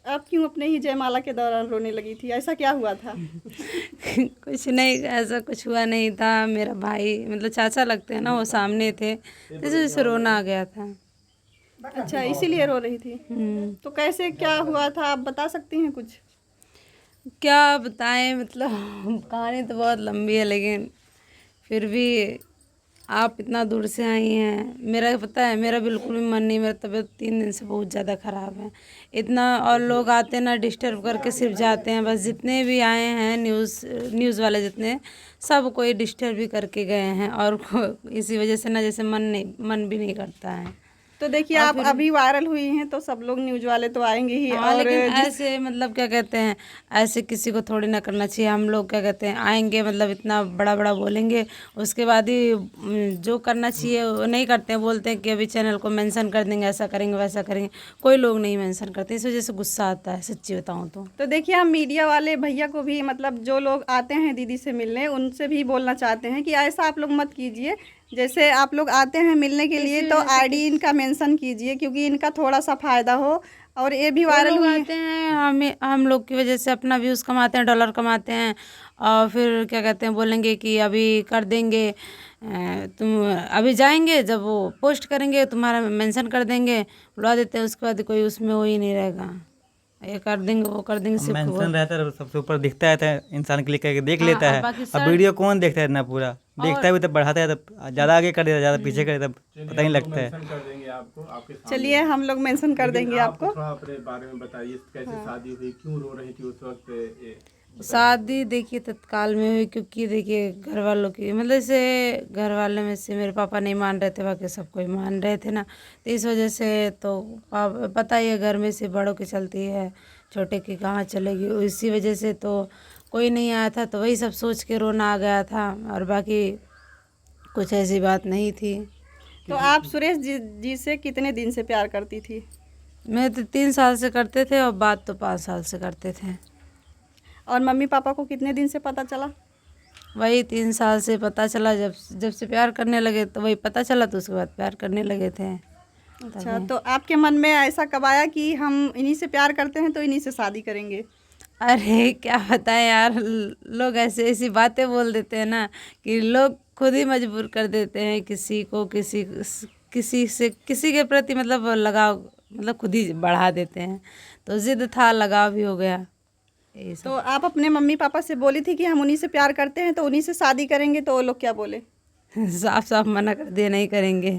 आप क्यों अपने ही जयमाला के दौरान रोने लगी थी? ऐसा क्या हुआ था? कुछ नहीं, ऐसा कुछ हुआ नहीं था। मेरा भाई मतलब चाचा लगते हैं ना, वो सामने थे, तो इस वजह से रोना आ गया था। अच्छा, इसीलिए रो रही थी। तो कैसे क्या हुआ था, आप बता सकती हैं कुछ? क्या बताएं, मतलब कहानी तो बहुत लंबी है, लेकिन फिर भी आप इतना दूर से आई हैं। मेरा पता है, मेरा बिल्कुल भी मन नहीं, मेरा तबीयत 3 दिन से बहुत ज़्यादा ख़राब है। इतना और लोग आते हैं ना, डिस्टर्ब करके सिर्फ जाते हैं। बस जितने भी आए हैं न्यूज़ वाले जितने, सब कोई डिस्टर्ब भी करके गए हैं, और इसी वजह से ना जैसे मन भी नहीं करता है। तो देखिए, और आप फिर अभी वायरल हुई हैं तो सब लोग न्यूज़ वाले तो आएंगे ही। हाँ, और लेकिन जिस ऐसे मतलब क्या कहते हैं, ऐसे किसी को थोड़ी ना करना चाहिए। हम लोग क्या कहते हैं, आएंगे मतलब इतना बड़ा बड़ा बोलेंगे, उसके बाद ही जो करना चाहिए वो नहीं करते हैं। बोलते हैं कि अभी चैनल को मेंशन कर देंगे, ऐसा करेंगे वैसा करेंगे। कोई लोग नहीं मेंशन करते, इस वजह से गुस्सा आता है, सच्ची बताऊँ तो। तो देखिए, हम मीडिया वाले भैया को भी, मतलब जो लोग आते हैं दीदी से मिलने, उनसे भी बोलना चाहते हैं कि ऐसा आप लोग मत कीजिए। जैसे आप लोग आते हैं मिलने के लिए इसी तो वजह से आईडी इनका मेंशन कीजिए, क्योंकि इनका थोड़ा सा फ़ायदा हो। और ये भी वो वायरल लोग हुई। आते हैं, हम लोग की वजह से अपना व्यूज़ कमाते हैं, डॉलर कमाते हैं, और फिर क्या कहते हैं, बोलेंगे कि अभी कर देंगे, तुम अभी जाएंगे, जब वो पोस्ट करेंगे तुम्हारा मेंशन कर देंगे, बुला देते हैं, उसके बाद कोई उसमें वो ही नहीं रहेगा। ये कर देंगे, वो कर देंगे, सिर्फ वो। मेंशन रहता है, सबसे ऊपर दिखता है, तो इंसान क्लिक करके देख हाँ, लेता और है। बाकी अब सर वीडियो कौन देखता है इतना पूरा? और देखता है भी तब बढ़ाता है, तब ज़्यादा आगे कर देता है, ज़्यादा पीछे कर देता है, पता नहीं लगता है। मेंशन कर देंगे आपको आपके सामने। चलिए, हम लोग मेंशन कर लेकिन देंगे आप आपको। थोड़ा अपने बारे में बताइए, कैसे शादी हुई, क्यों रो रही थी उस वक्त, ये शादी देखिए तत्काल में हुई, क्योंकि देखिए घर वालों की मतलब जैसे घर वाले में से मेरे पापा नहीं मान रहे थे, बाकी सब कोई मान रहे थे ना, तो इस वजह से तो पता ही है, घर में से बड़ों की चलती है, छोटे की कहाँ चलेगी। इसी वजह से तो कोई नहीं आया था, तो वही सब सोच के रोना आ गया था, और बाकी कुछ ऐसी बात नहीं थी। तो आप सुरेश जी से कितने दिन से प्यार करती थी? मैं तो 3 साल से करते थे, और बात तो 5 साल से करते थे। और मम्मी पापा को कितने दिन से पता चला? वही 3 साल से पता चला, जब जब से प्यार करने लगे, तो वही पता चला, तो उसके बाद प्यार करने लगे थे। अच्छा, तो आपके मन में ऐसा कब आया कि हम इन्हीं से प्यार करते हैं तो इन्हीं से शादी करेंगे? अरे क्या बताएं यार, लोग ऐसे ऐसी बातें बोल देते हैं ना, कि लोग खुद ही मजबूर कर देते हैं किसी को, किसी से किसी के प्रति मतलब लगाव, मतलब खुद ही बढ़ा देते हैं। तो जिद था, लगाव भी हो गया, यही सब। तो आप अपने मम्मी पापा से बोली थी कि हम उन्हीं से प्यार करते हैं तो उन्हीं से शादी करेंगे, तो वो लोग क्या बोले? साफ साफ मना कर दिया, नहीं करेंगे।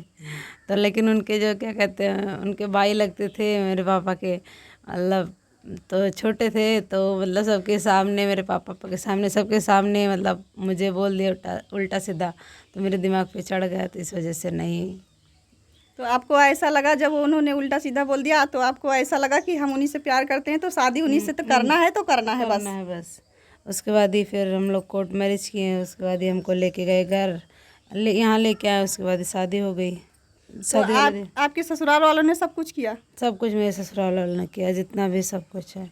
तो लेकिन उनके जो क्या कहते हैं, उनके भाई लगते थे मेरे पापा के, मतलब तो छोटे थे, तो मतलब सबके सामने, मेरे पापा के सामने, सबके सामने मतलब मुझे बोल दिया उल्टा उल्टा सीधा, तो मेरे दिमाग पे चढ़ गया, तो इस वजह से नहीं। तो आपको ऐसा लगा, जब उन्होंने उल्टा सीधा बोल दिया, तो आपको ऐसा लगा कि हम उन्हीं से प्यार करते हैं तो शादी उन्हीं से तो करना है, तो करना है बस? करना है बस। उसके बाद ही फिर हम लोग कोर्ट मैरिज किए, उसके बाद ही हमको लेके गए घर, यहाँ लेके आए, उसके बाद ही शादी हो गई। तो शादी वाले दिन आपके ससुराल वालों ने सब कुछ किया? सब कुछ मेरे ससुराल वालों ने किया, जितना भी सब कुछ है।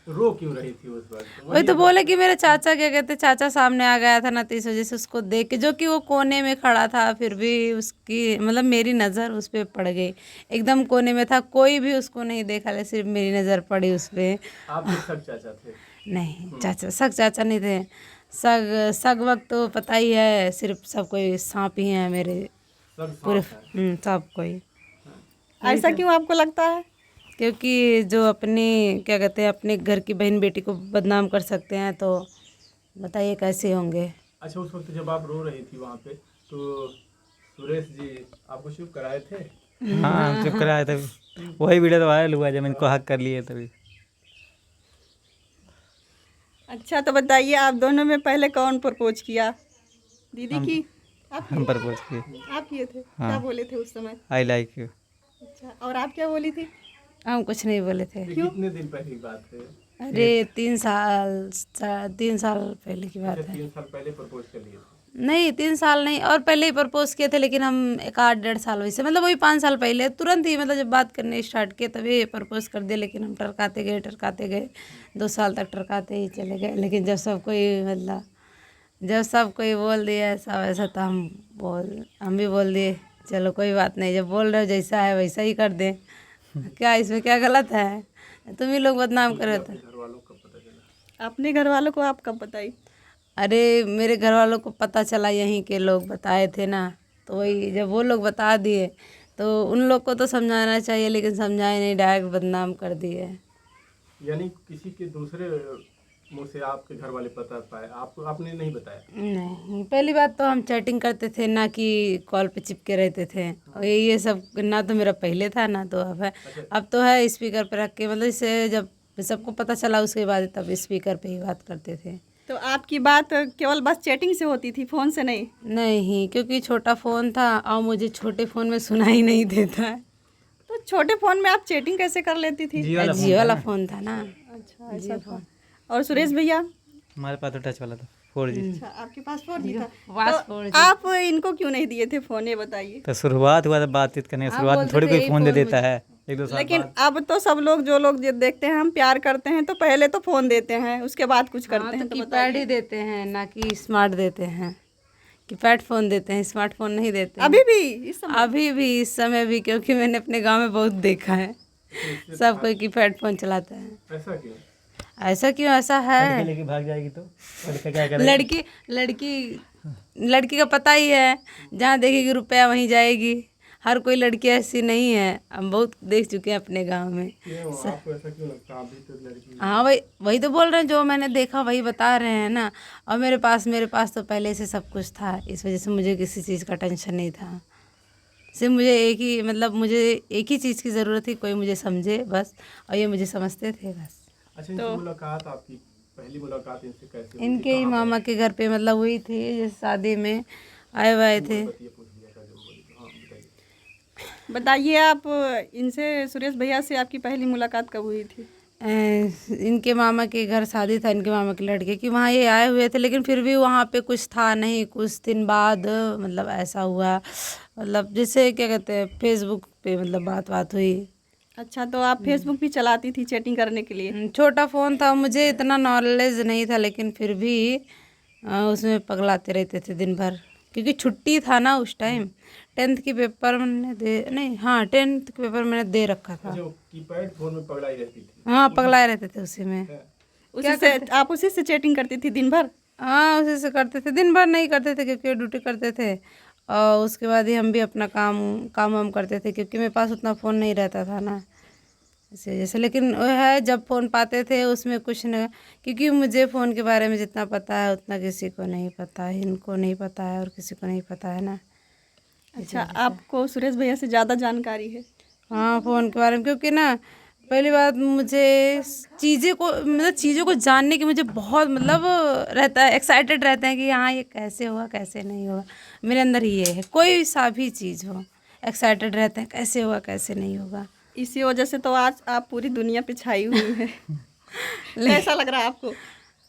रो क्यों रही थी उस वक्त? वही तो बोले कि मेरे चाचा क्या कहते, चाचा सामने आ गया था ना, तो इस वजह से उसको देख के, जो कि वो कोने में खड़ा था, फिर भी उसकी मतलब मेरी नज़र उस पर पड़ गई। एकदम कोने में था, कोई भी उसको नहीं देखा, ले सिर्फ मेरी नज़र पड़ी उस पर। आपके सब चाचा थे? नहीं, चाचा सग चाचा नहीं थे। सग वक्त तो पता ही है, सिर्फ सब कोई सांप ही हैं मेरे सब पूरे। साथ हैं। सब कोई। ऐसा क्यों आपको लगता है? क्योंकि जो अपनी क्या कहते हैं, अपने घर की बहन बेटी को बदनाम कर सकते हैं, तो बताइए कैसे होंगे। अच्छा, उस वक्त जब आप रो रही थी वहाँ पे, तो सुरेश जी आपको चुप कराए थे? हाँ, चुप कराया तभी, वही वीडियो तो वायरल हुआ जब इनको हक कर लिए तभी। अच्छा, तो बताइए, आप दोनों में पहले कौन प्रपोज किया? दीदी हम की? आप हम किए? प्रपोज किए। आप किए थे? हाँ। क्या बोले थे उस समय? I like you. अच्छा, और आप क्या बोली थी? हम कुछ नहीं बोले थे। ये कितने दिन पहले की बात है? अरे 3 साल पहले की अच्छा, बात है। 3 साल पहले प्रपोज कर लिए थे? नहीं, 3 साल नहीं, और पहले ही प्रपोज किए थे, लेकिन हम 1 आध 1.5 साल वैसे, मतलब वही 5 साल पहले तुरंत ही, मतलब जब बात करने स्टार्ट किए तभी प्रपोज कर दिया। लेकिन हम टरकाते गए 2 साल तक, टरकाते ही चले गए। लेकिन जब सब कोई बोल दिया ऐसा वैसा, तो हम भी बोल दिए, चलो कोई बात नहीं, जब बोल रहे हो जैसा है वैसा ही कर दें। क्या इसमें क्या गलत है? तुम ही लोग बदनाम कर रहे थे। घर वालों को कब पता चला? अपने घर वालों को आप कब बताई? अरे मेरे घर वालों को पता चला, यहीं के लोग बताए थे ना, तो वही जब वो लोग बता दिए तो उन लोग को तो समझाना चाहिए, लेकिन समझाए नहीं, डायरेक्ट बदनाम कर दिए। यानी किसी के दूसरे मुंह से आपके घर वाले पता पाए, आपको आपने नहीं बताया? नहीं, पहली बात तो हम चैटिंग करते थे ना कि कॉल पे चिपके रहते थे, और ये सब ना तो मेरा पहले था ना तो अब है। अब तो है स्पीकर पे रख के, मतलब इससे जब सबको पता चला उसके बाद तब स्पीकर पे ही बात करते थे। तो आपकी बात केवल बस चैटिंग से होती थी, फ़ोन से नहीं? नहीं, क्योंकि छोटा फ़ोन था और मुझे छोटे फ़ोन में सुनाई नहीं देता है। तो छोटे फ़ोन में आप चैटिंग कैसे कर लेती थी? जियो वाला फ़ोन था ना। अच्छा, ऐसा था। और सुरेश भैया? हमारे पास तो टच वाला था 4G। अच्छा, आपके पास 4G था। पास तो 4G। आप इनको क्यों नहीं दिए थे फ़ोन, ये बताइए? तो शुरुआत हुआ था बातचीत करने, शुरुआत में थोड़ी कोई फ़ोन दे देता है, 1-2 साल लेकिन बाद। अब तो सब लोग, जो लोग जो देखते हैं हम प्यार करते हैं, तो पहले तो फ़ोन देते हैं, उसके बाद कुछ करते हैं। तो कीपैड ही देते हैं ना कि स्मार्ट देते हैं। कीपैड फ़ोन देते हैं, स्मार्टफोन नहीं देते हैं। अभी भी इस समय? अभी भी इस समय भी, क्योंकि मैंने अपने गांव में बहुत देखा है, सब कोई कीपैड फ़ोन चलाता है। ऐसा क्यों? ऐसा क्यों? ऐसा है, लेके भाग जाएगी तो लड़का क्या करेगा? लड़की का पता ही है, जहाँ देखेगी रुपया वहीं जाएगी। हर कोई लड़की ऐसी नहीं है, हम बहुत देख चुके हैं अपने गांव में। क्यों आपको ऐसा क्यों लगता है? आप भी तो लड़की। हाँ, वही वही तो बोल रहे हैं, जो मैंने देखा वही बता रहे हैं ना। और मेरे पास तो पहले से सब कुछ था, इस वजह से मुझे किसी चीज़ का टेंशन नहीं था। सिर्फ मुझे मुझे एक ही चीज़ की ज़रूरत थी, कोई मुझे समझे बस, और ये मुझे समझते थे बस। अच्छा, इनसे मुलाकात, आपकी पहली मुलाकात इनसे कैसे हुई थी? इनके ही मामा के घर पे मतलब हुई थी, जैसे शादी में आए हुए थे। बताइए, पूछ लिया था जो बोली तो। हाँ, बताइए। बताइए आप, इनसे, सुरेश भैया से आपकी पहली मुलाकात कब हुई थी? इनके मामा के घर शादी था, इनके मामा के लड़के की, वहाँ ये आए हुए थे, लेकिन फिर भी वहाँ पे कुछ था नहीं। कुछ दिन बाद मतलब ऐसा हुआ, मतलब जैसे क्या कहते हैं, फेसबुक पे मतलब बात हुई। अच्छा, तो आप फेसबुक भी चलाती थी चैटिंग करने के लिए? छोटा फ़ोन था, मुझे इतना नॉलेज नहीं था, लेकिन फिर भी उसमें पगलाते रहते थे दिन भर, क्योंकि छुट्टी था ना उस टाइम। 10th की पेपर मैंने टेंथ के पेपर मैंने दे रखा था। जो कीपैड फोन में पगलाई रहती थी? हाँ, पगलाए रहते थे उसी में। उसी से आप उसी से चैटिंग करती थी दिन भर? हाँ, उसी से करते थे, दिन भर नहीं करते थे क्योंकि ड्यूटी करते थे, और उसके बाद ही हम भी अपना काम वाम करते थे, क्योंकि मेरे पास उतना फ़ोन नहीं रहता था ना, इसे जैसे। लेकिन वो है, जब फ़ोन पाते थे उसमें कुछ न, क्योंकि मुझे फ़ोन के बारे में जितना पता है उतना किसी को नहीं पता है, इनको नहीं पता है और किसी को नहीं पता है ना। अच्छा, आपको सुरेश भैया से ज़्यादा जानकारी है? हाँ, फ़ोन के बारे में, क्योंकि ना पहली बात, मुझे चीज़ों को जानने की मुझे बहुत मतलब रहता है, एक्साइटेड रहते हैं कि हाँ ये कैसे होगा कैसे नहीं होगा। मेरे अंदर ये है, कोई सा भी चीज़ हो, एक्साइटेड रहते हैं कैसे होगा कैसे नहीं होगा। इसी वजह से तो आज आप पूरी दुनिया पे छाई हुई है। कैसा लग रहा है आपको?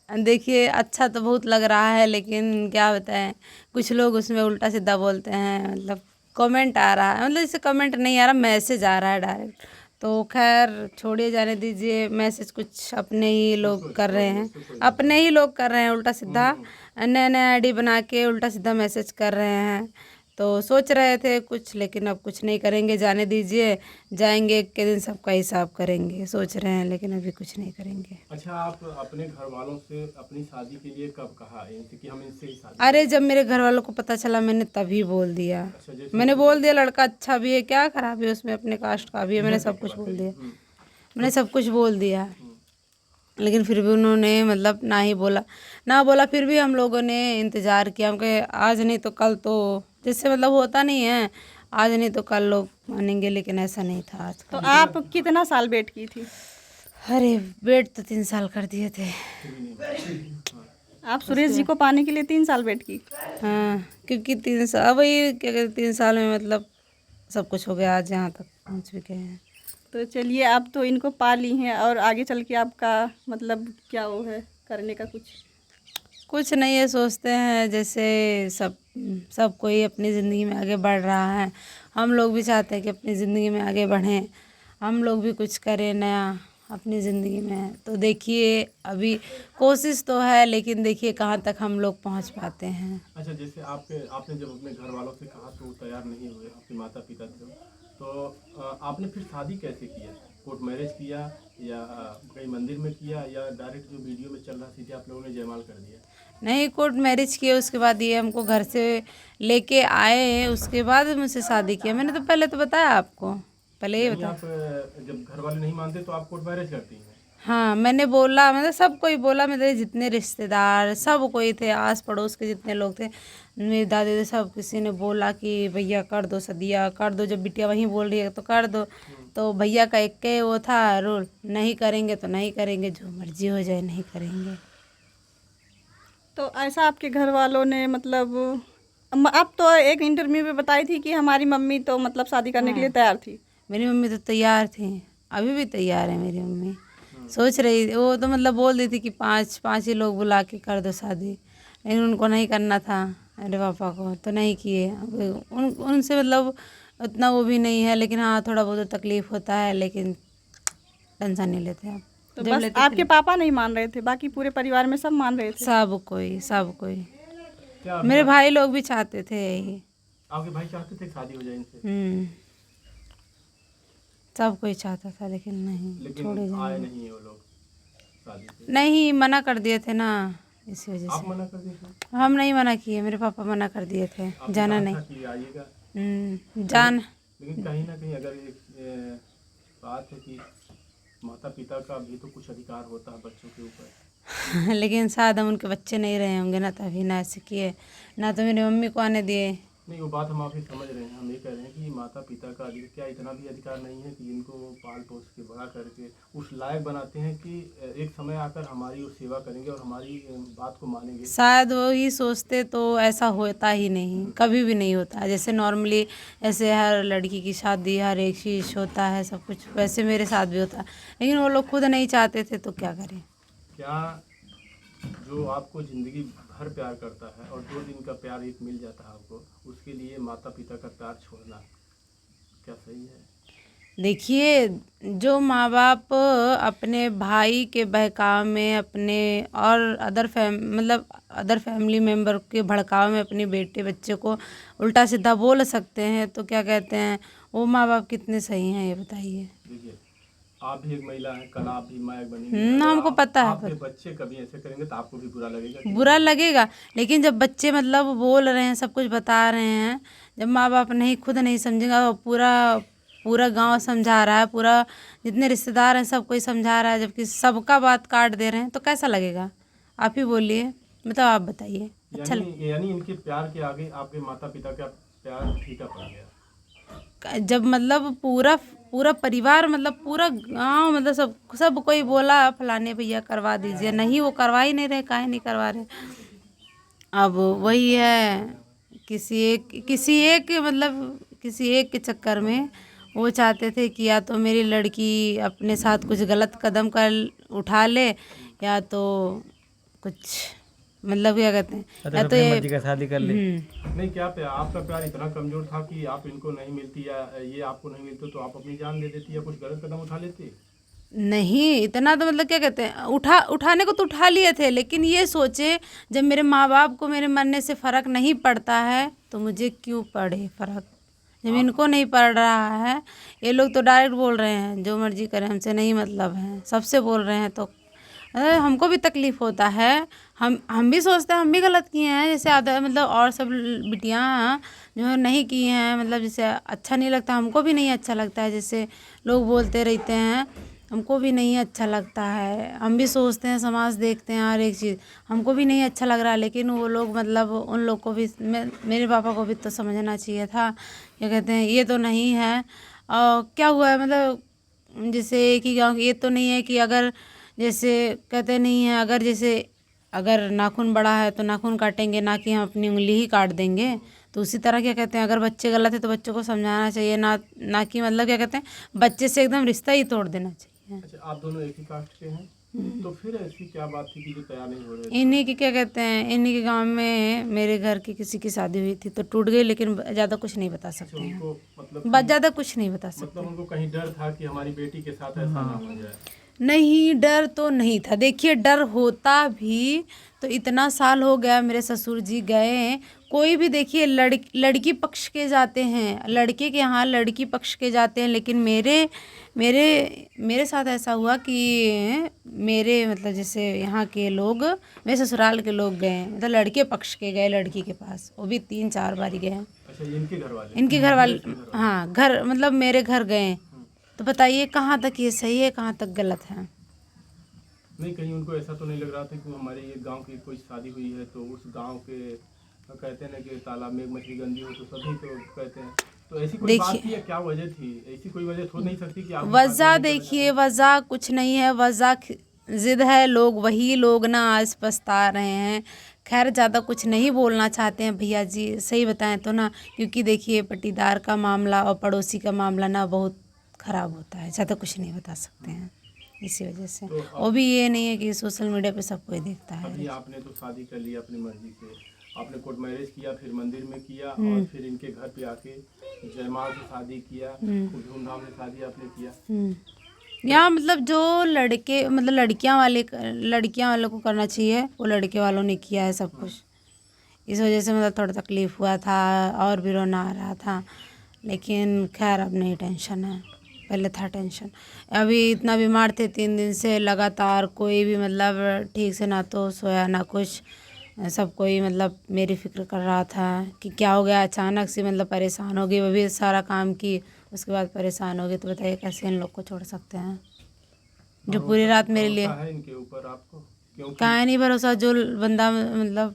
देखिए, अच्छा तो बहुत लग रहा है, लेकिन क्या बताएं, कुछ लोग उसमें उल्टा सीधा बोलते हैं, मतलब कमेंट आ रहा है, मतलब जैसे कमेंट नहीं आ रहा, मैसेज आ रहा है डायरेक्ट। तो खैर छोड़िए, जाने दीजिए। मैसेज कुछ अपने ही लोग कर रहे हैं, उल्टा सीधा नया नया आईडी बना के उल्टा सीधा मैसेज कर रहे हैं। तो सोच रहे थे कुछ, लेकिन अब कुछ नहीं करेंगे, जाने दीजिए। जाएंगे एक के दिन सबका हिसाब करेंगे, सोच रहे हैं, लेकिन अभी कुछ नहीं करेंगे। अच्छा, आप अपने घर वालों से अपनी शादी के लिए कब कहा इनसे कि हम इनसे ही शादी? अरे जब मेरे घर वालों को पता चला मैंने तभी बोल दिया। अच्छा, जैसे मैंने बोल दिया लड़का अच्छा भी है, क्या खराब है उसमें, अपने कास्ट का भी है, मैंने सब कुछ बोल दिया। मैंने सब कुछ बोल दिया, लेकिन फिर भी उन्होंने मतलब ना बोला। फिर भी हम लोगों ने इंतज़ार किया, हम कहे आज नहीं तो कल, तो जैसे मतलब होता नहीं है, आज नहीं तो कल लोग मानेंगे, लेकिन ऐसा नहीं था आज तो का। आप कितना साल वेट की थी? अरे वेट तो 3 साल कर दिए थे। आप सुरेश जी को पाने के लिए 3 साल वेट की? हाँ, क्योंकि 3 साल, वही क्या कहते, 3 साल में मतलब सब कुछ हो गया, आज यहाँ तक पहुँच भी गए हैं। तो चलिए, आप तो इनको पा ली हैं, और आगे चल के आपका मतलब क्या वो है करने का? कुछ नहीं है, सोचते हैं जैसे सब कोई अपनी ज़िंदगी में आगे बढ़ रहा है, हम लोग भी चाहते हैं कि अपनी ज़िंदगी में आगे बढ़ें, हम लोग भी कुछ करें नया अपनी ज़िंदगी में। तो देखिए, अभी कोशिश तो है, लेकिन देखिए कहाँ तक हम लोग पहुँच पाते हैं। अच्छा, जैसे आपने जब अपने घर वालों से कहा तो वो तैयार नहीं हुए, आपके माता पिता थे, तो आपने फिर शादी कैसे की है? कोर्ट मैरिज किया या कहीं मंदिर में किया या डायरेक्ट जो वीडियो में चल रहा सीधे आप लोगों ने जयमाल कर दिया? नहीं, कोर्ट मैरिज किया, उसके बाद ये हमको घर से लेके आए, उसके बाद मुझसे शादी किया। मैंने तो पहले तो बताया आपको, पहले ये यानी बताया। आप जब घर वाले नहीं मानते तो आप कोर्ट मैरिज करती हैं? हाँ, मैंने बोला, मतलब सब कोई बोला, मेरे जितने रिश्तेदार सब कोई थे, आस पड़ोस के जितने लोग थे, मेरी दादी थे, सब किसी ने बोला कि भैया कर दो सदिया, कर दो, जब बिटिया वहीं बोल रही है तो कर दो। तो भैया का एक के वो था रूल, नहीं करेंगे तो नहीं करेंगे, जो मर्जी हो जाए नहीं करेंगे। तो ऐसा आपके घर वालों ने मतलब अब तो एक इंटरव्यू में बताई थी कि हमारी मम्मी तो मतलब शादी करने के लिए तैयार थी। मेरी मम्मी तो तैयार थी, अभी भी तैयार है मेरी मम्मी। सोच रही, वो तो मतलब बोल रही थी कि पाँच ही लोग बुला के कर दो शादी, लेकिन उनको नहीं करना था, मेरे पापा को, तो नहीं किए। अब उनसे मतलब उतना वो भी नहीं है, लेकिन हाँ थोड़ा बहुत तो तकलीफ़ होता है, लेकिन टेंशन नहीं लेते आप। तो जब बस लेते आपके पापा नहीं मान रहे थे, बाकी पूरे परिवार में सब मान रहे थे? सब कोई क्या मेरे भाई लोग भी चाहते थे यही। आपके भाई चाहते थे शादी हो जाए इनसे? सब कोई चाहता था, लेकिन नहीं, छोड़े लेकिन आए जाए नहीं है वो लोग शादी पे? नहीं, मना कर दिए थे ना, इसी वजह आप से। मना कर दिए थे? हम नहीं मना किए, मेरे पापा मना कर दिए थे, आपने जाना कहा नहीं। था कि आइएगा, जान लेकिन कहीं ना कहीं अगर एक बात है कि माता पिता का भी तो कुछ अधिकार होता है बच्चों के ऊपर। लेकिन शायद हम उनके बच्चे नहीं रहे होंगे ना, तभी ना ऐसे किए, ना तो मेरी मम्मी को आने दिए। नहीं, वो बात हम आपकी समझ रहे हैं। हम ये कह रहे हैं कि माता पिता का क्या इतना भी अधिकार नहीं है कि इनको पाल पोस के बड़ा करके उस लायक बनाते हैं कि एक समय आकर हमारी वो सेवा करेंगे और हमारी बात को मानेंगे? शायद वो ही सोचते तो ऐसा होता ही नहीं, कभी भी नहीं होता। जैसे नॉर्मली ऐसे हर लड़की की शादी, हर एक चीज़ होता है, सब कुछ वैसे मेरे साथ भी होता, लेकिन वो लोग खुद नहीं चाहते थे, तो क्या करें। क्या जो आपको ज़िंदगी भर प्यार करता है और 2 दिन का प्यार एक मिल जाता है आपको, उसके लिए माता पिता का प्यार छोड़ना क्या सही है? देखिए, जो माँ बाप अपने भाई के बहकाव में, अपने और अदर फैमिली मेम्बर के भड़काव में अपने बेटे बच्चे को उल्टा सीधा बोल सकते हैं, तो क्या कहते हैं, वो माँ बाप कितने सही हैं, ये बताइए। देखिए, आप भी एक महिला हैं, कल आप भी माँ बनेंगी। हमको पता है, आपके बच्चे कभी ऐसे करेंगे तो आपको भी बुरा लगेगा कि बुरा लगेगा, लेकिन जब बच्चे मतलब बोल रहे हैं, सब कुछ बता रहे हैं, जब माँ बाप नहीं खुद नहीं समझेगा, और पूरा गांव समझा रहा है, पूरा जितने रिश्तेदार हैं सब कोई समझा रहा है, जबकि सबका बात काट दे रहे हैं, तो कैसा लगेगा? आप ही बोलिए, मतलब आप बताइए। अच्छा यानी इनके प्यार के आगे आपके माता पिता का प्यार फीका पड़ गया। जब मतलब पूरा परिवार, मतलब पूरा गांव, मतलब सब कोई बोला फलाने भैया करवा दीजिए, नहीं वो करवा ही नहीं रहे, काहे नहीं करवा रहे। अब वही है, किसी एक के चक्कर में वो चाहते थे कि या तो मेरी लड़की अपने साथ कुछ गलत कदम उठा ले, या तो कुछ मतलब क्या कहते हैं, या तो अपनी मर्जी का शादी कर ली। नहीं, क्या आपका प्यार इतना कमजोर था कि आप इनको नहीं मिलती या ये आपको नहीं मिलते तो आप अपनी जान दे देती या कुछ गलत कदम उठा लेती? नहीं, इतना तो मतलब क्या कहते हैं, उठाने को तो उठा लिए थे, लेकिन ये सोचे जब मेरे माँ बाप को मेरे मरने से फ़र्क नहीं पड़ता है, तो मुझे क्यों पड़े फ़र्क, जब इनको नहीं पड़ रहा है। ये लोग तो डायरेक्ट बोल रहे हैं जो मर्जी करें, हमसे नहीं मतलब है, सबसे बोल रहे हैं, तो हमको भी तकलीफ़ होता है। हम भी सोचते हैं हम भी गलत किए हैं, जैसे आधा मतलब और सब बिटियाँ जो नहीं की हैं, मतलब जैसे अच्छा नहीं लगता, हमको भी नहीं अच्छा लगता है, जैसे लोग बोलते रहते हैं, हमको भी नहीं अच्छा लगता है। हम भी सोचते हैं, समाज देखते हैं, हर एक चीज़ हमको भी नहीं अच्छा लग रहा है, लेकिन वो लोग मतलब उन लोग को भी, मेरे पापा को भी तो समझना चाहिए था, क्या कहते हैं, ये तो नहीं है। और क्या हुआ है, मतलब जैसे एक ही गाँव, ये तो नहीं है कि अगर जैसे कहते नहीं है, अगर नाखून बड़ा है तो नाखून काटेंगे, ना कि हम अपनी उंगली ही काट देंगे। तो उसी तरह क्या कहते हैं, अगर बच्चे गलत है तो बच्चों को समझाना चाहिए, ना कि मतलब क्या कहते हैं, बच्चे से एकदम रिश्ता ही तोड़ देना चाहिए। अच्छा, आप दोनों एक ही कास्ट के हैं, तो फिर ऐसी क्या बात थी कि जो तैयार नहीं हो रहे? इन्हीं की क्या कहते हैं, इन्हीं के गांव में मेरे घर की किसी की शादी हुई थी, तो टूट गई, लेकिन ज़्यादा कुछ नहीं बता सकते हैं, उनको मतलब ज़्यादा कुछ नहीं बता सकते। उनको कहीं डर था कि हमारी बेटी के साथ ऐसा ना हो जाए? नहीं, डर तो नहीं था। देखिए डर होता भी तो इतना साल हो गया, मेरे ससुर जी गए हैं, कोई भी देखिए लड़की पक्ष के जाते हैं, लड़के के यहाँ लड़की पक्ष के जाते हैं, लेकिन मेरे मेरे मेरे साथ ऐसा हुआ कि मेरे मतलब जैसे यहाँ के लोग, मेरे ससुराल के लोग गए, मतलब लड़के पक्ष के गए लड़की के पास, वो भी 3-4 बार गए हैं। अच्छा, इनके घर वाले? इनके घर वाले, हाँ, घर मतलब मेरे घर गए। तो बताइए कहाँ तक ये सही है, कहाँ तक गलत है? नहीं, कहीं उनको ऐसा तो नहीं लग रहा था कि हमारे ये गांव की कोई शादी हुई है तो उस गांव के कहते हैं ना कि तालाब में एक मछली गंदी हो तो सभी तो कहते हैं, तो ऐसी कोई बात थी या क्या वजह थी? ऐसी कोई वजह हो नहीं सकती कि आप वजह देखिए, वजह कुछ नहीं है, वजह जिद है, लोग वही लोग ना आज पछता रहे हैं। खैर ज़्यादा कुछ नहीं बोलना चाहते हैं भैया जी, सही बताएं तो ना, क्योंकि देखिए पटीदार का मामला और पड़ोसी का मामला ना बहुत ख़राब होता है, ज़्यादा कुछ नहीं बता सकते हैं इसी वजह से। तो वो भी ये नहीं है कि सोशल मीडिया पे सब कोई देखता है। अभी आपने तो शादी कर ली अपनी मर्जी से, आपने कोर्ट मैरिज किया, फिर मंदिर में किया और फिर इनके घर पे आके जयमाल से शादी किया, खूब धूमधाम से शादी आपने किया। यहाँ मतलब जो लड़के मतलब लड़कियां वालों को करना चाहिए वो लड़के वालों ने किया है सब कुछ। इस वजह से मतलब थोड़ा तकलीफ़ हुआ था और भी रोना आ रहा था, लेकिन खैर अब नहीं टेंशन है, पहले था टेंशन। अभी इतना बीमार थे 3 दिन से लगातार, कोई भी मतलब ठीक से ना तो सोया ना कुछ, सब कोई मतलब मेरी फ़िक्र कर रहा था कि क्या हो गया, अचानक से मतलब परेशान हो गई, वो भी सारा काम की उसके बाद परेशान हो गए। तो बताइए कैसे इन लोग को छोड़ सकते हैं जो पूरी रात मेरे लिए। है इनके ऊपर आपको क्यों? काहे नहीं भरोसा, जो बंदा मतलब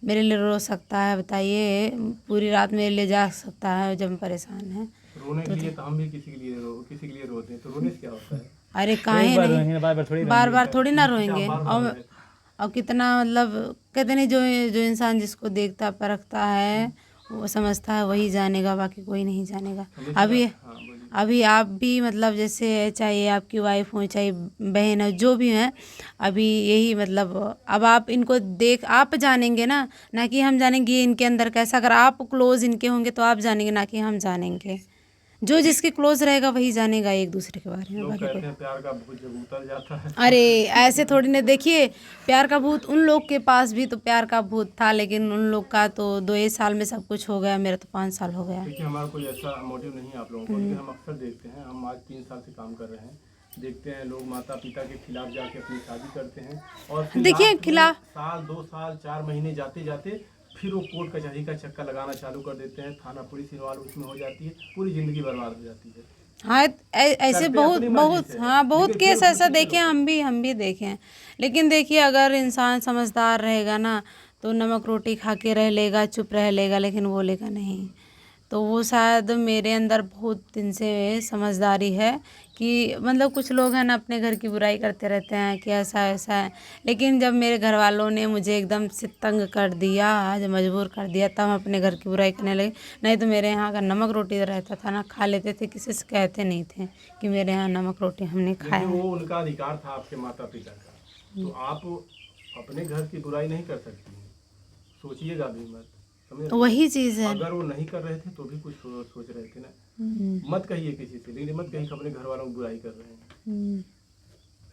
मेरे लिए रो सकता है, बताइए पूरी रात मेरे लिए जाग सकता है जब हम परेशान हैं। रोने के लिए तो हम भी किसी के लिए रोते हैं, तो रोने से क्या होता है? अरे काहे नहीं, बार बार थोड़ी ना रोएंगे। बार-बार और कितना मतलब कहते नहीं, जो इंसान जिसको देखता परखता है वो समझता है, वही जानेगा, बाकी कोई नहीं जानेगा। अभी आप भी मतलब जैसे चाहे आपकी वाइफ हो चाहे बहन हो जो भी हैं, अभी यही मतलब अब आप इनको देख आप जानेंगे ना कि हम जानेंगे इनके अंदर कैसा। अगर आप क्लोज इनके होंगे तो आप जानेंगे, ना कि हम जानेंगे। जो जिसके क्लोज रहेगा वही जानेगा एक दूसरे के बारे में। लोग बाकी कहते हैं प्यार का भूत जब उतर जाता है। अरे ऐसे थोड़ी ना, देखिए प्यार का भूत उन लोग के पास भी तो प्यार का भूत था, लेकिन उन लोग का तो 2 साल में सब कुछ हो गया, मेरा तो 5 साल हो गया। देखिए हमारा कोई ऐसा मोटिव नहीं है आप लोगों को, लेकिन हम अक्सर देखते हैं, हम आज 3 साल से काम कर रहे हैं, देखते हैं लोग माता पिता के खिलाफ जाके अपनी शादी करते हैं और फिर देखिए लास्ट में खिलाफ साल 2 साल 4 महीने जाते जाते फिर वो कोर्ट कचहरी का चक्कर लगाना चालू कर देते हैं, थाना पुलिस इन्वॉल्व उसमें हो जाती है, पूरी जिंदगी बर्बाद हो जाती है। हाँ, ऐसे करते बहुत अपनी मर्जी बहुत से, हाँ बहुत लेकिन केस फिर ऐसा उसमें देखे हैं, हम भी देखे हैं। लेकिन देखिए अगर इंसान समझदार रहेगा ना तो नमक रोटी खा के रह लेगा, चुप रह लेगा, लेकिन बोलेगा नहीं। तो वो शायद मेरे अंदर बहुत दिन से समझदारी है कि मतलब कुछ लोग हैं ना अपने घर की बुराई करते रहते हैं कि ऐसा ऐसा है, लेकिन जब मेरे घर वालों ने मुझे एकदम से तंग कर दिया, जब मजबूर कर दिया, तब हम अपने घर की बुराई करने लगे। नहीं तो मेरे यहाँ का नमक रोटी रहता था ना, खा लेते थे, किसी से कहते नहीं थे कि मेरे यहाँ नमक रोटी हमने खाया लेकिन है। वो उनका अधिकार था आपके माता पिता का, तो आप अपने घर की बुराई नहीं कर सकती, सोचिएगा भी मत, समझ रहे? वही चीज़ है। अगर वो नहीं कर रहे थे तो भी कुछ सोच रहे थे ना। मत कहिए किसी से, लेकिन मत कहिए कि अपने घर वालों को बुराई कर रहे हैं।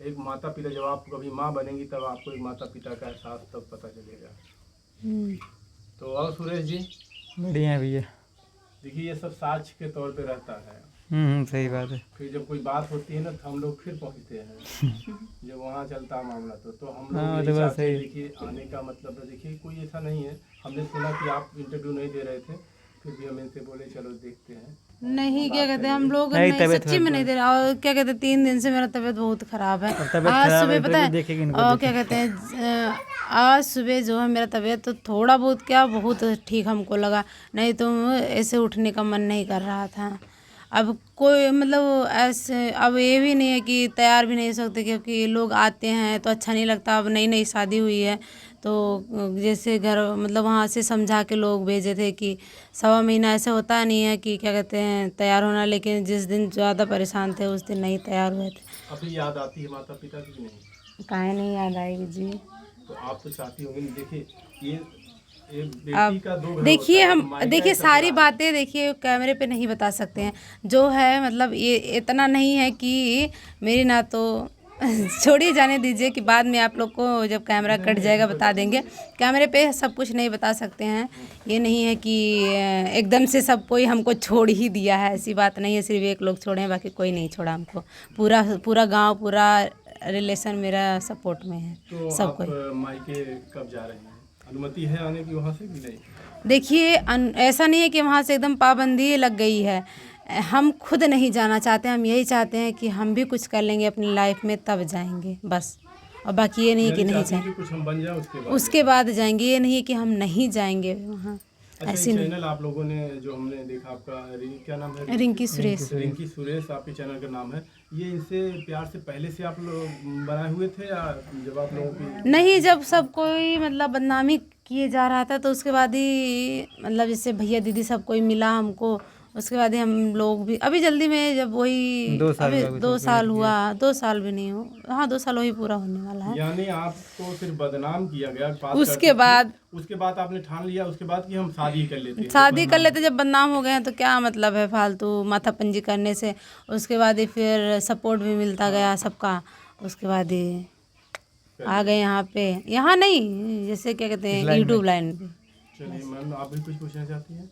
एक माता पिता, जब आप कभी माँ बनेंगी तब आपको एक माता पिता का एहसास तब पता चलेगा। तो और सुरेश जी, बढ़िया है भैया। देखिए ये सब साक्ष्य के तौर पे रहता है, सही बात है। फिर जब कोई बात होती है ना तो हम लोग फिर पहुँचते हैं जब वहाँ चलता है मामला तो हम लोग हाँ, यही तो बात चाहते हैं। सही। देखिए आने का मतलब है, देखिए कोई ऐसा नहीं है, हमने सुना कि आप इंटरव्यू नहीं दे रहे थे, फिर भी हम इनसे बोले चलो देखते हैं। नहीं, क्या कहते हैं हम लोग, नहीं, नहीं तबीयत सच्ची में नहीं दे रहा। और क्या कहते हैं 3 दिन से मेरा तबीयत बहुत ख़राब है। तबीयत आज खराब सुबह है, पता तो देखेगी है, इनको और क्या कहते हैं आज सुबह जो है मेरा तबीयत तो थोड़ा बहुत क्या बहुत ठीक हमको लगा, नहीं तो ऐसे उठने का मन नहीं कर रहा था। अब कोई मतलब ऐसे अब ये भी नहीं है कि तैयार भी नहीं हो सकते, क्योंकि लोग आते हैं तो अच्छा नहीं लगता। अब नई नई शादी हुई है तो जैसे घर मतलब वहाँ से समझा के लोग भेजे थे कि 1.25 महीना ऐसे होता नहीं है कि क्या कहते हैं तैयार होना, लेकिन जिस दिन ज़्यादा परेशान थे उस दिन नहीं तैयार हुए थे। अभी याद आती है माता पिता की नहीं? काहे नहीं याद आएगी जी। तो आप तो चाहती होंगी, देखिए ये एक बेटी अब का 2 घर देखिए होता है, हम एक मायका, देखिए एक सारी ससुराल। बातें देखिए कैमरे पे नहीं बता सकते हैं, जो है मतलब ये इतना नहीं है कि मेरी ना तो छोड़िए, जाने दीजिए कि बाद में आप लोग को जब कैमरा कट जाएगा बता देंगे। कैमरे पे सब कुछ नहीं बता सकते हैं। ये नहीं है कि एकदम से सब कोई हमको छोड़ ही दिया है, ऐसी बात नहीं है। सिर्फ एक लोग छोड़े हैं, बाकी कोई नहीं छोड़ा हमको। पूरा पूरा गांव, पूरा रिलेशन मेरा सपोर्ट में है, तो सब आप कोई। मायके कब जा रहे हैं? अनुमति है आने की वहाँ से कि नहीं? देखिए ऐसा नहीं है कि वहाँ से एकदम पाबंदी लग गई है। हम खुद नहीं जाना चाहते, हम यही चाहते हैं कि हम भी कुछ कर लेंगे अपनी लाइफ में तब जाएंगे बस। और बाकी ये नहीं है कि यानी नहीं चाहते हैं जाएंगे, कि कुछ हम बन जाए उसके बाद। उसके बाद जाएंगे। ये नहीं है कि हम नहीं जाएंगे वहाँ, अच्छा, ऐसी नहीं। चैनल आप लोगों ने जो हमने देखा, आपका क्या नाम है? रिंकी सुरेश। रिंकी सुरेश आपके चैनल का नाम है। ये इनसे प्यार से पहले से आप लोग बनाए हुए थे या जब आप लोगों की? नहीं, जब सब कोई मतलब बदनामी किए जा रहा था तो उसके बाद ही मतलब जैसे भैया दीदी सब कोई मिला हमको, उसके बाद ही हम लोग भी अभी जल्दी में जब वही 2 साल अभी हुआ, 2 साल हुआ, 2 साल भी नहीं हो, हाँ 2 साल वही पूरा होने वाला है। यानी आपको सिर्फ बदनाम किया गया बात उसके करते थे, बाद उसके बाद आपने ठान लिया उसके बाद कि हम शादी कर लेते हैं। शादी कर लेते, जब बदनाम हो गए हैं तो क्या मतलब है फालतू माथापंजी करने से। उसके बाद ही फिर सपोर्ट भी मिलता गया सबका, उसके बाद ही आ गए यहाँ पे। यहाँ नहीं, जैसे क्या कहते हैं यूट्यूब लाइन पे। चलिए मैम, आप भी कुछ पूछना चाहती हैं?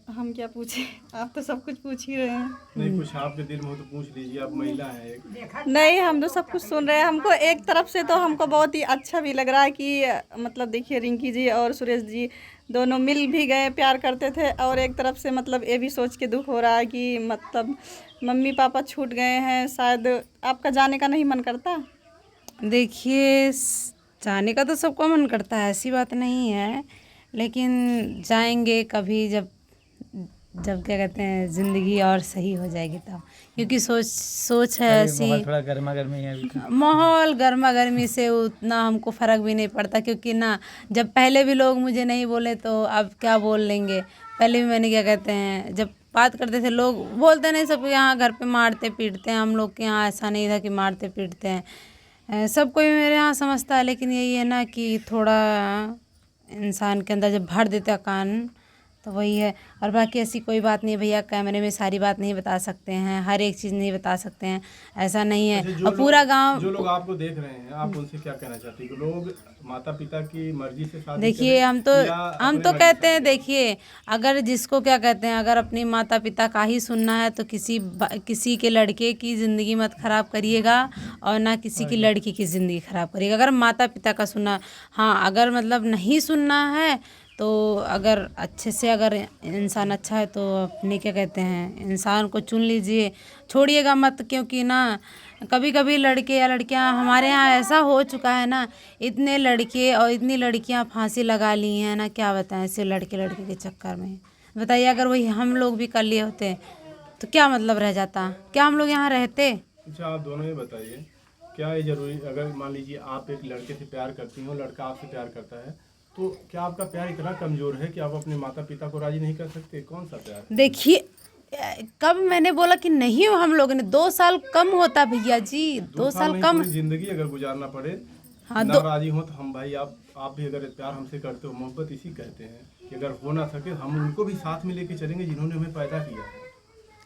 हम क्या पूछे, आप तो सब कुछ पूछ ही रहे हैं। नहीं, कुछ आपके दिल में हो तो पूछ लीजिए, आप महिला हैं एक। नहीं, हम तो सब कुछ सुन रहे हैं। हमको एक तरफ से तो हमको बहुत ही अच्छा भी लग रहा है कि मतलब देखिए रिंकी जी और सुरेश जी दोनों मिल भी गए, प्यार करते थे। और एक तरफ से मतलब ये भी सोच के दुख हो रहा है कि मतलब मम्मी पापा छूट गए हैं, शायद आपका जाने का नहीं मन करता? देखिए जाने का तो सबको मन करता है, ऐसी बात नहीं है, लेकिन जाएंगे कभी जब क्या कहते हैं ज़िंदगी और सही हो जाएगी तब। क्योंकि सोच है ऐसी, माहौल थोड़ा गर्मा गर्मी है अभी तो। माहौल गर्मा गर्मी से उतना हमको फ़र्क भी नहीं पड़ता। क्योंकि ना जब पहले भी लोग मुझे नहीं बोले तो अब क्या बोल लेंगे। पहले भी मैंने क्या कहते हैं जब बात करते थे लोग बोलते नहीं, सब यहाँ घर पे मारते पीटते हैं। हम लोग के यहाँ ऐसा नहीं था कि मारते पीटते हैं, सब कोई मेरे यहाँ समझता है। लेकिन यही है ना कि थोड़ा इंसान के अंदर जब भर देता कान तो वही है। और बाकी ऐसी कोई बात नहीं भैया, कैमरे में सारी बात नहीं बता सकते हैं, हर एक चीज़ नहीं बता सकते हैं, ऐसा नहीं है। अच्छा, और पूरा गांव, जो लोग आपको देख रहे हैं, आप उनसे क्या कहना चाहती हैं? लोग माता पिता की मर्जी से शादी देखिए करें हम या तो अपने कहते मर्जी हैं, देखिए अगर जिसको क्या कहते हैं, अगर अपनी माता पिता का ही सुनना है तो किसी के लड़के की ज़िंदगी मत ख़राब करिएगा और ना किसी की लड़की की ज़िंदगी ख़राब करिएगा। अगर माता पिता का सुनना, हाँ अगर मतलब नहीं सुनना है तो अगर अच्छे से, अगर इंसान अच्छा है तो अपने क्या कहते हैं इंसान को चुन लीजिए, छोड़िएगा मत। क्योंकि ना कभी कभी लड़के या लड़कियां, हमारे यहाँ ऐसा हो चुका है ना, इतने लड़के और इतनी लड़कियां फांसी लगा ली हैं ना, क्या बताएं ऐसे लड़के के चक्कर में। बताइए अगर वही हम लोग भी कर लिए होते तो क्या मतलब रह जाता, क्या हम लोग यहाँ रहते? अच्छा, आप दोनों ये बताइए, क्या ये जरूरी, अगर मान लीजिए आप एक लड़के से प्यार करती हो, लड़का आपसे प्यार करता है, तो क्या आपका प्यार इतना कमजोर है कि आप अपने माता पिता को राजी नहीं कर सकते? कौन सा प्यार? देखिए कब मैंने बोला कि नहीं, हम लोगों ने 2 साल कम होता भैया जी, 2 साल नहीं, कम। पूरी जिंदगी अगर गुजारना पड़े, हाँ, ना राजी हो तो हम भाई, आप भी अगर प्यार हमसे करते हो, मोहब्बत इसी कहते हैं कि अगर हो ना सके हम उनको भी साथ में लेके चलेंगे जिन्होंने हमें पैदा किया है।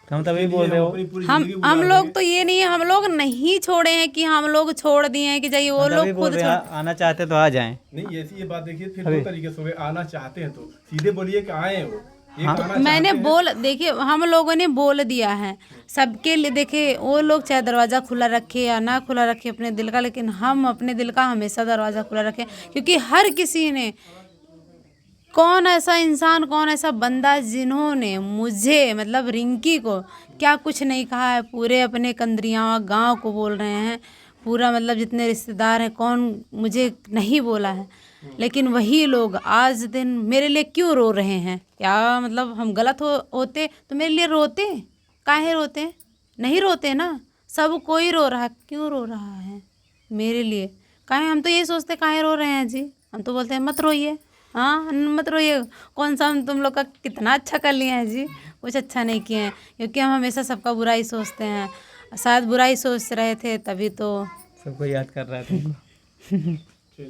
हम तभी बोल रहे हो। अपनी पूरी हम जिंदगी हम गुजार लोग देंगे। तो ये नहीं है, हम लोग नहीं छोड़े हैं कि हम लोग छोड़ दिए हैं कि जाइए, वो हम तभी लोग बोल खुद रहे हैं, आना चाहते तो आ जाएं। नहीं, ऐसी ये बात देखिए, फिर दो तरीके से हो गए। आना चाहते हैं तो सीधे बोलिए कि आए हैं वो। एक आना मैंने चाहते हैं। बोल, देखिए हम लोगों ने बोल दिया है सबके लिए। देखिए वो लोग चाहे दरवाज़ा खुला रखे या ना खुला रखे अपने दिल का, लेकिन हम अपने दिल का हमेशा दरवाज़ा खुला रखें। क्योंकि हर किसी ने, कौन ऐसा इंसान, कौन ऐसा बंदा जिन्होंने मुझे मतलब रिंकी को क्या कुछ नहीं कहा है। पूरे अपने कंदरियावा गांव को बोल रहे हैं, पूरा मतलब जितने रिश्तेदार हैं, कौन मुझे नहीं बोला है। लेकिन वही लोग आज दिन मेरे लिए क्यों रो रहे हैं? क्या मतलब हम गलत होते तो मेरे लिए रोते? काहे रोते? नहीं रोते ना, सब कोई रो रहा है, क्यों रो रहा है मेरे लिए? काहे? हम तो ये सोचते काहे रो रहे हैं जी, हम तो बोलते हैं मत रोइए, हाँ मत रोइए। कौन सा हम तुम लोग का कितना अच्छा कर लिए हैं जी? कुछ अच्छा नहीं किए हैं, क्योंकि हम हमेशा सबका बुरा ही सोचते हैं। शायद बुरा ही सोच रहे थे तभी तो सबको याद कर रहा है तुमको।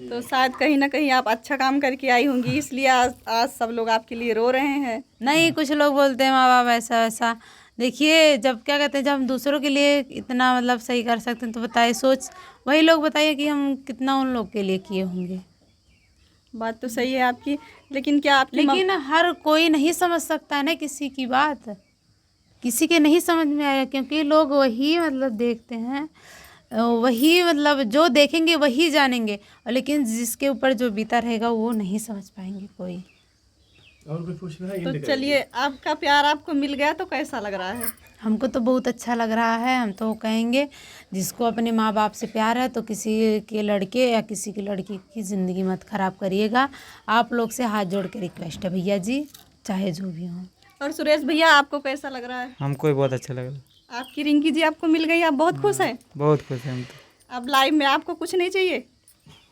तो शायद कहीं ना कहीं आप अच्छा काम करके आई होंगी, इसलिए आज सब लोग आपके लिए रो रहे हैं। नहीं, कुछ लोग बोलते हैं माँ बाप ऐसा ऐसा, देखिए जब क्या कहते हैं, जब हम दूसरों के लिए इतना मतलब सही कर सकते हैं तो बताइए, सोच वही लोग बताइए कि हम कितना उन लोग के लिए किए होंगे। बात तो सही है आपकी, लेकिन क्या आपकी लेकिन हर कोई नहीं समझ सकता है ना किसी की बात, किसी के नहीं समझ में आया, क्योंकि लोग वही मतलब देखते हैं, वही मतलब जो देखेंगे वही जानेंगे, और लेकिन जिसके ऊपर जो बीता रहेगा वो नहीं समझ पाएंगे कोई। और कुछ पूछना है? तो इंड चलिए, आपका प्यार आपको मिल गया तो कैसा लग रहा है? हमको तो बहुत अच्छा लग रहा है। हम तो कहेंगे जिसको अपने माँ बाप से प्यार है तो किसी के लड़के या किसी की लड़की की ज़िंदगी मत ख़राब करिएगा। आप लोग से हाथ जोड़ के रिक्वेस्ट है भैया जी, चाहे जो भी हो। और सुरेश भैया, आपको कैसा लग रहा है? हमको भी बहुत अच्छा लगा। आपकी रिंकी जी आपको मिल गई, आप बहुत खुश हैं? बहुत खुश हैं हम तो। अब लाइफ में आपको कुछ नहीं चाहिए?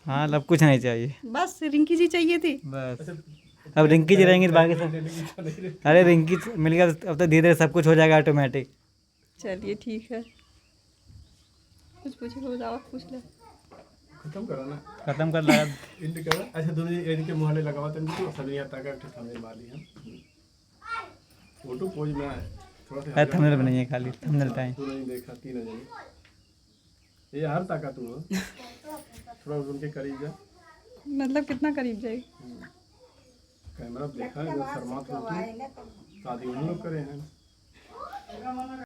हाँ, अब कुछ नहीं चाहिए, बस रिंकी जी चाहिए थी। बस। अब रिंकी जी रहेंगी तो बाकी सब, अरे रिंकी मिल गया तो अब तो धीरे धीरे सब कुछ हो जाएगा ऑटोमेटिक। चलिए ठीक है, कुछ पूछे हो जाओ, पूछ ले। खत्म करो ना, खत्म कर लगा। इंड करो। अच्छा दोनों इनके मुँह लगावा तो इनको सभी यहाँ तक थंबनेल मारी है, फोटो पोज में है थोड़ा सा। थंबनेल बनाइए, खाली थंबनेल टाइम। तू नहीं देखा, तीन है ये हर ताकत तू हो। थोड़ा उनके करीब जा, मतलब कितना करीब जाए? कैमरा देखा है, शर्मा तो शादी उन लोग करे हैं।